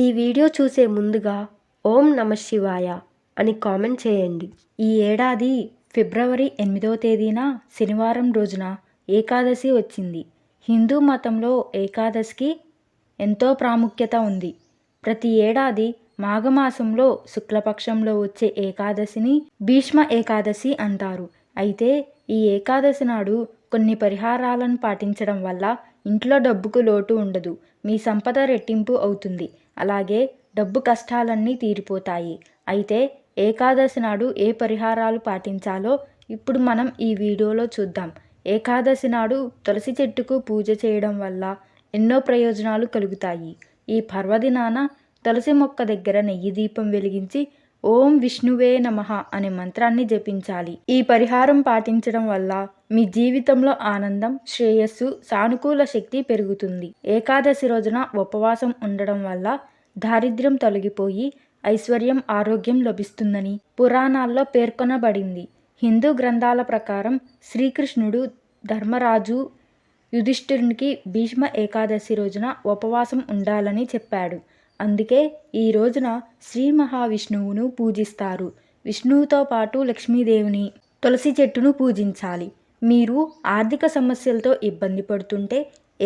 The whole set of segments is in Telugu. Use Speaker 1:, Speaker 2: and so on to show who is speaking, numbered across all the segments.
Speaker 1: ఈ వీడియో చూసే ముందుగా ఓం నమః శివాయ అని కామెంట్ చేయండి. ఈ ఏడాది ఫిబ్రవరి 8వ తేదీన శనివారం రోజున ఏకాదశి వచ్చింది. హిందూ మతంలో ఏకాదశికి ఎంతో ప్రాముఖ్యత ఉంది. ప్రతి ఏడాది మాఘమాసంలో శుక్లపక్షంలో వచ్చే ఏకాదశిని భీష్మ ఏకాదశి అంటారు. అయితే ఈ ఏకాదశి నాడు కొన్ని పరిహారాలను పాటించడం వల్ల ఇంట్లో డబ్బుకు లోటు ఉండదు, మీ సంపద రెట్టింపు అవుతుంది, అలాగే డబ్బు కష్టాలన్నీ తీరిపోతాయి. అయితే ఏకాదశి నాడు ఏ పరిహారాలు పాటించాలో ఇప్పుడు మనం ఈ వీడియోలో చూద్దాం. ఏకాదశి నాడు తులసి చెట్టుకు పూజ చేయడం వల్ల ఎన్నో ప్రయోజనాలు కలుగుతాయి. ఈ పర్వదినాన తులసి మొక్క దగ్గర నెయ్యి దీపం వెలిగించి ఓం విష్ణువే నమః అనే మంత్రాన్ని జపించాలి. ఈ పరిహారం పాటించడం వల్ల మీ జీవితంలో ఆనందం, శ్రేయస్సు, సానుకూల శక్తి పెరుగుతుంది. ఏకాదశి రోజున ఉపవాసం ఉండడం వల్ల దారిద్ర్యం తొలగిపోయి ఐశ్వర్యం, ఆరోగ్యం లభిస్తుందని పురాణాల్లో పేర్కొనబడింది. హిందూ గ్రంథాల ప్రకారం శ్రీకృష్ణుడు ధర్మరాజు యుధిష్ఠిరునికి భీష్మ ఏకాదశి రోజున ఉపవాసం ఉండాలని చెప్పాడు. అందుకే ఈ రోజున శ్రీ మహావిష్ణువును పూజిస్తారు. విష్ణువుతో పాటు లక్ష్మీదేవిని, తులసి చెట్టును పూజించాలి. మీరు ఆర్థిక సమస్యలతో ఇబ్బంది పడుతుంటే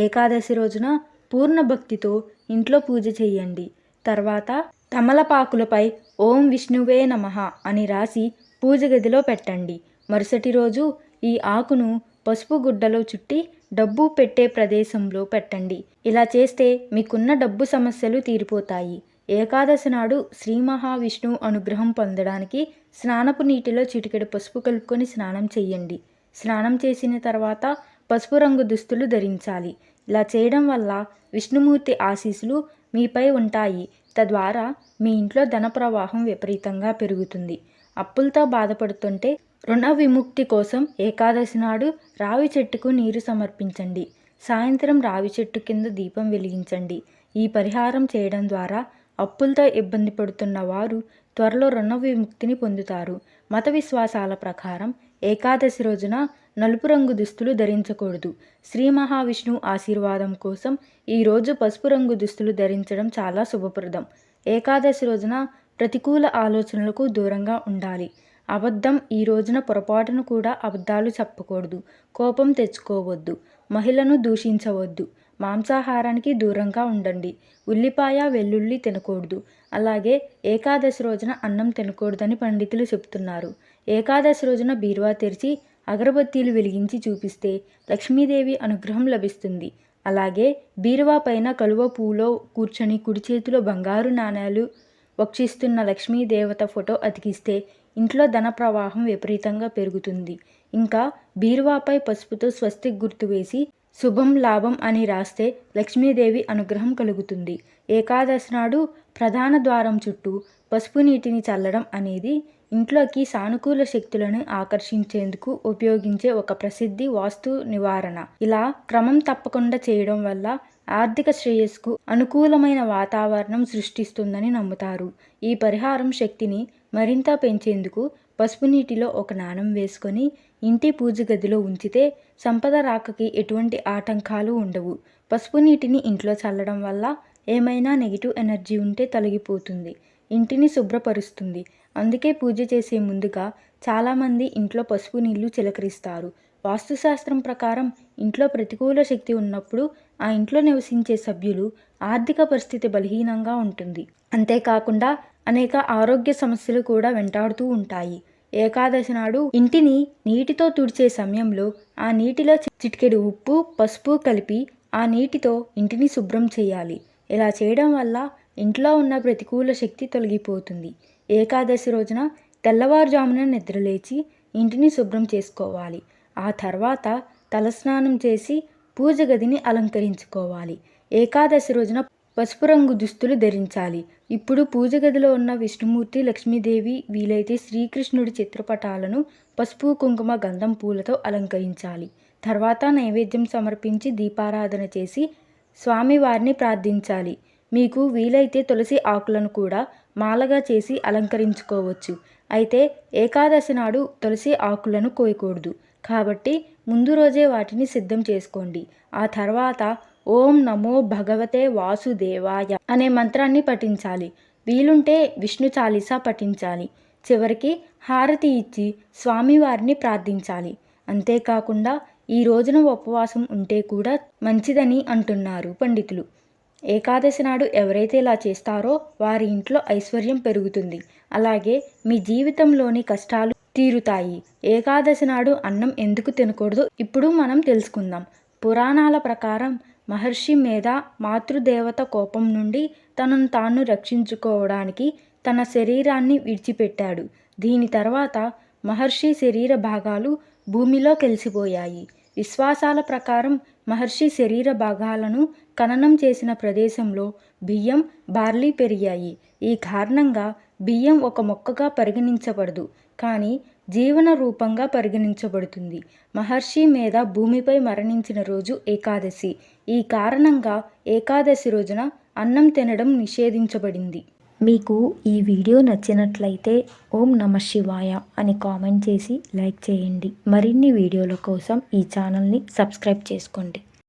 Speaker 1: ఏకాదశి రోజున పూర్ణ భక్తితో ఇంట్లో పూజ చేయండి. తర్వాత తమలపాకులపై ఓం విష్ణువే నమః అని రాసి పూజ గదిలో పెట్టండి. మరుసటి రోజు ఈ ఆకును పసుపు గుడ్డలో చుట్టి డబ్బు పెట్టే ప్రదేశంలో పెట్టండి. ఇలా చేస్తే మీకున్న డబ్బు సమస్యలు తీరిపోతాయి. ఏకాదశి నాడు శ్రీ మహావిష్ణువు అనుగ్రహం పొందడానికి స్నానపు నీటిలో చిటికెడు పసుపు కలుపుకొని స్నానం చేయండి. స్నానం చేసిన తర్వాత పసుపు రంగు దుస్తులు ధరించాలి. ఇలా చేయడం వల్ల విష్ణుమూర్తి ఆశీస్సులు మీపై ఉంటాయి. తద్వారా మీ ఇంట్లో ధన ప్రవాహం విపరీతంగా పెరుగుతుంది. అప్పులతో బాధపడుతుంటే రుణ విముక్తి కోసం ఏకాదశి నాడు రావి చెట్టుకు నీరు సమర్పించండి. సాయంత్రం రావి చెట్టు కింద దీపం వెలిగించండి. ఈ పరిహారం చేయడం ద్వారా అప్పులతో ఇబ్బంది పడుతున్న వారు త్వరలో రుణ విముక్తిని పొందుతారు. మత విశ్వాసాల ప్రకారం ఏకాదశి రోజున నలుపు రంగు దుస్తులు ధరించకూడదు. శ్రీ మహావిష్ణువు ఆశీర్వాదం కోసం ఈరోజు పసుపు రంగు దుస్తులు ధరించడం చాలా శుభప్రదం. ఏకాదశి రోజున ప్రతికూల ఆలోచనలకు దూరంగా ఉండాలి. అబద్ధం ఈ రోజున పొరపాటును కూడా అబద్ధాలు చెప్పకూడదు. కోపం తెచ్చుకోవద్దు. మహిళను దూషించవద్దు. మాంసాహారానికి దూరంగా ఉండండి. ఉల్లిపాయ, వెల్లుల్లి తినకూడదు. అలాగే ఏకాదశి రోజున అన్నం తినకూడదని పండితులు చెప్తున్నారు. ఏకాదశి రోజున బీరువా తెరిచి అగరబత్తీలు వెలిగించి చూపిస్తే లక్ష్మీదేవి అనుగ్రహం లభిస్తుంది. అలాగే బీరువా పైన కలువ పూలో కూర్చొని కుడి చేతిలో బంగారు నాణేలు వక్షిస్తున్న లక్ష్మీదేవత ఫోటో అతికిస్తే ఇంట్లో ధన ప్రవాహం విపరీతంగా పెరుగుతుంది. ఇంకా బీరువాపై పసుపుతో స్వస్తిక్ గుర్తు వేసి శుభం, లాభం అని రాస్తే లక్ష్మీదేవి అనుగ్రహం కలుగుతుంది. ఏకాదశి నాడు ప్రధాన ద్వారం చుట్టూ పసుపు నీటిని చల్లడం అనేది ఇంట్లోకి సానుకూల శక్తులను ఆకర్షించేందుకు ఉపయోగించే ఒక ప్రసిద్ధి వాస్తు నివారణ. ఇలా క్రమం తప్పకుండా చేయడం వల్ల ఆర్థిక శ్రేయస్సుకు అనుకూలమైన వాతావరణం సృష్టిస్తుందని నమ్ముతారు. ఈ పరిహారం శక్తిని మరింత పెంచేందుకు పసుపు నీటిలో ఒక నాణెం వేసుకొని ఇంటి పూజ గదిలో ఉంచితే సంపద రాకకి ఎటువంటి ఆటంకాలు ఉండవు. పసుపు నీటిని ఇంట్లో చల్లడం వల్ల ఏమైనా నెగిటివ్ ఎనర్జీ ఉంటే తొలగిపోతుంది, ఇంటిని శుభ్రపరుస్తుంది. అందుకే పూజ చేసే ముందుగా చాలామంది ఇంట్లో పసుపు నీళ్లు చిలకరిస్తారు. వాస్తుశాస్త్రం ప్రకారం ఇంట్లో ప్రతికూల శక్తి ఉన్నప్పుడు ఆ ఇంట్లో నివసించే సభ్యులు ఆర్థిక పరిస్థితి బలహీనంగా ఉంటుంది. అంతేకాకుండా అనేక ఆరోగ్య సమస్యలు కూడా వెంటాడుతూ ఉంటాయి. ఏకాదశి నాడు ఇంటిని నీటితో తుడిచే సమయంలో ఆ నీటిలో చిటికెడు ఉప్పు, పసుపు కలిపి ఆ నీటితో ఇంటిని శుభ్రం చేయాలి. ఇలా చేయడం వల్ల ఇంట్లో ఉన్న ప్రతికూల శక్తి తొలగిపోతుంది. ఏకాదశి రోజున తెల్లవారుజామున నిద్రలేచి ఇంటిని శుభ్రం చేసుకోవాలి. ఆ తర్వాత తలస్నానం చేసి పూజ గదిని అలంకరించుకోవాలి. ఏకాదశి రోజున పసుపు రంగు దుస్తులు ధరించాలి. ఇప్పుడు పూజ గదిలో ఉన్న విష్ణుమూర్తి, లక్ష్మీదేవి, వీలైతే శ్రీకృష్ణుడి చిత్రపటాలను పసుపు, కుంకుమ, గంధం పూలతో అలంకరించాలి. తర్వాత నైవేద్యం సమర్పించి దీపారాధన చేసి స్వామివారిని ప్రార్థించాలి. మీకు వీలైతే తులసి ఆకులను కూడా మాలగా చేసి అలంకరించుకోవచ్చు. అయితే ఏకాదశి నాడు తులసి ఆకులను కోయకూడదు. కాబట్టి ముందు రోజే వాటిని సిద్ధం చేసుకోండి. ఆ తర్వాత ఓం నమో భగవతే వాసుదేవాయ అనే మంత్రాన్ని పఠించాలి. వీలుంటే విష్ణు చాలీసా పఠించాలి. చివరికి హారతి ఇచ్చి స్వామివారిని ప్రార్థించాలి. అంతేకాకుండా ఈ రోజున ఉపవాసం ఉంటే కూడా మంచిదని అంటున్నారు పండితులు. ఏకాదశి నాడు ఎవరైతే ఇలా చేస్తారో వారి ఇంట్లో ఐశ్వర్యం పెరుగుతుంది. అలాగే మీ జీవితంలోని కష్టాలు తీరుతాయి. ఏకాదశి నాడు అన్నం ఎందుకు తినకూడదో ఇప్పుడు మనం తెలుసుకుందాం. పురాణాల ప్రకారం మహర్షి మీద మాతృదేవత కోపం నుండి తనను తాను రక్షించుకోవడానికి తన శరీరాన్ని విడిచిపెట్టాడు. దీని తర్వాత మహర్షి శరీర భాగాలు భూమిలో కలిసిపోయాయి. విశ్వాసాల ప్రకారం మహర్షి శరీర భాగాలను ఖననం చేసిన ప్రదేశంలో బియ్యం, బార్లీ పెరిగాయి. ఈ కారణంగా బియ్యం ఒక మొక్కగా పరిగణించబడదు, కానీ జీవన రూపంగా పరిగణించబడుతుంది. మహర్షి మీద భూమిపై మరణించిన రోజు ఏకాదశి. ఈ కారణంగా ఏకాదశి రోజున అన్నం తినడం నిషేధించబడింది. మీకు ఈ వీడియో నచ్చినట్లయితే ఓం నమః శివాయ అని కామెంట్ చేసి లైక్ చేయండి. మరిన్ని వీడియోల కోసం ఈ ఛానల్ని సబ్స్క్రైబ్ చేసుకోండి.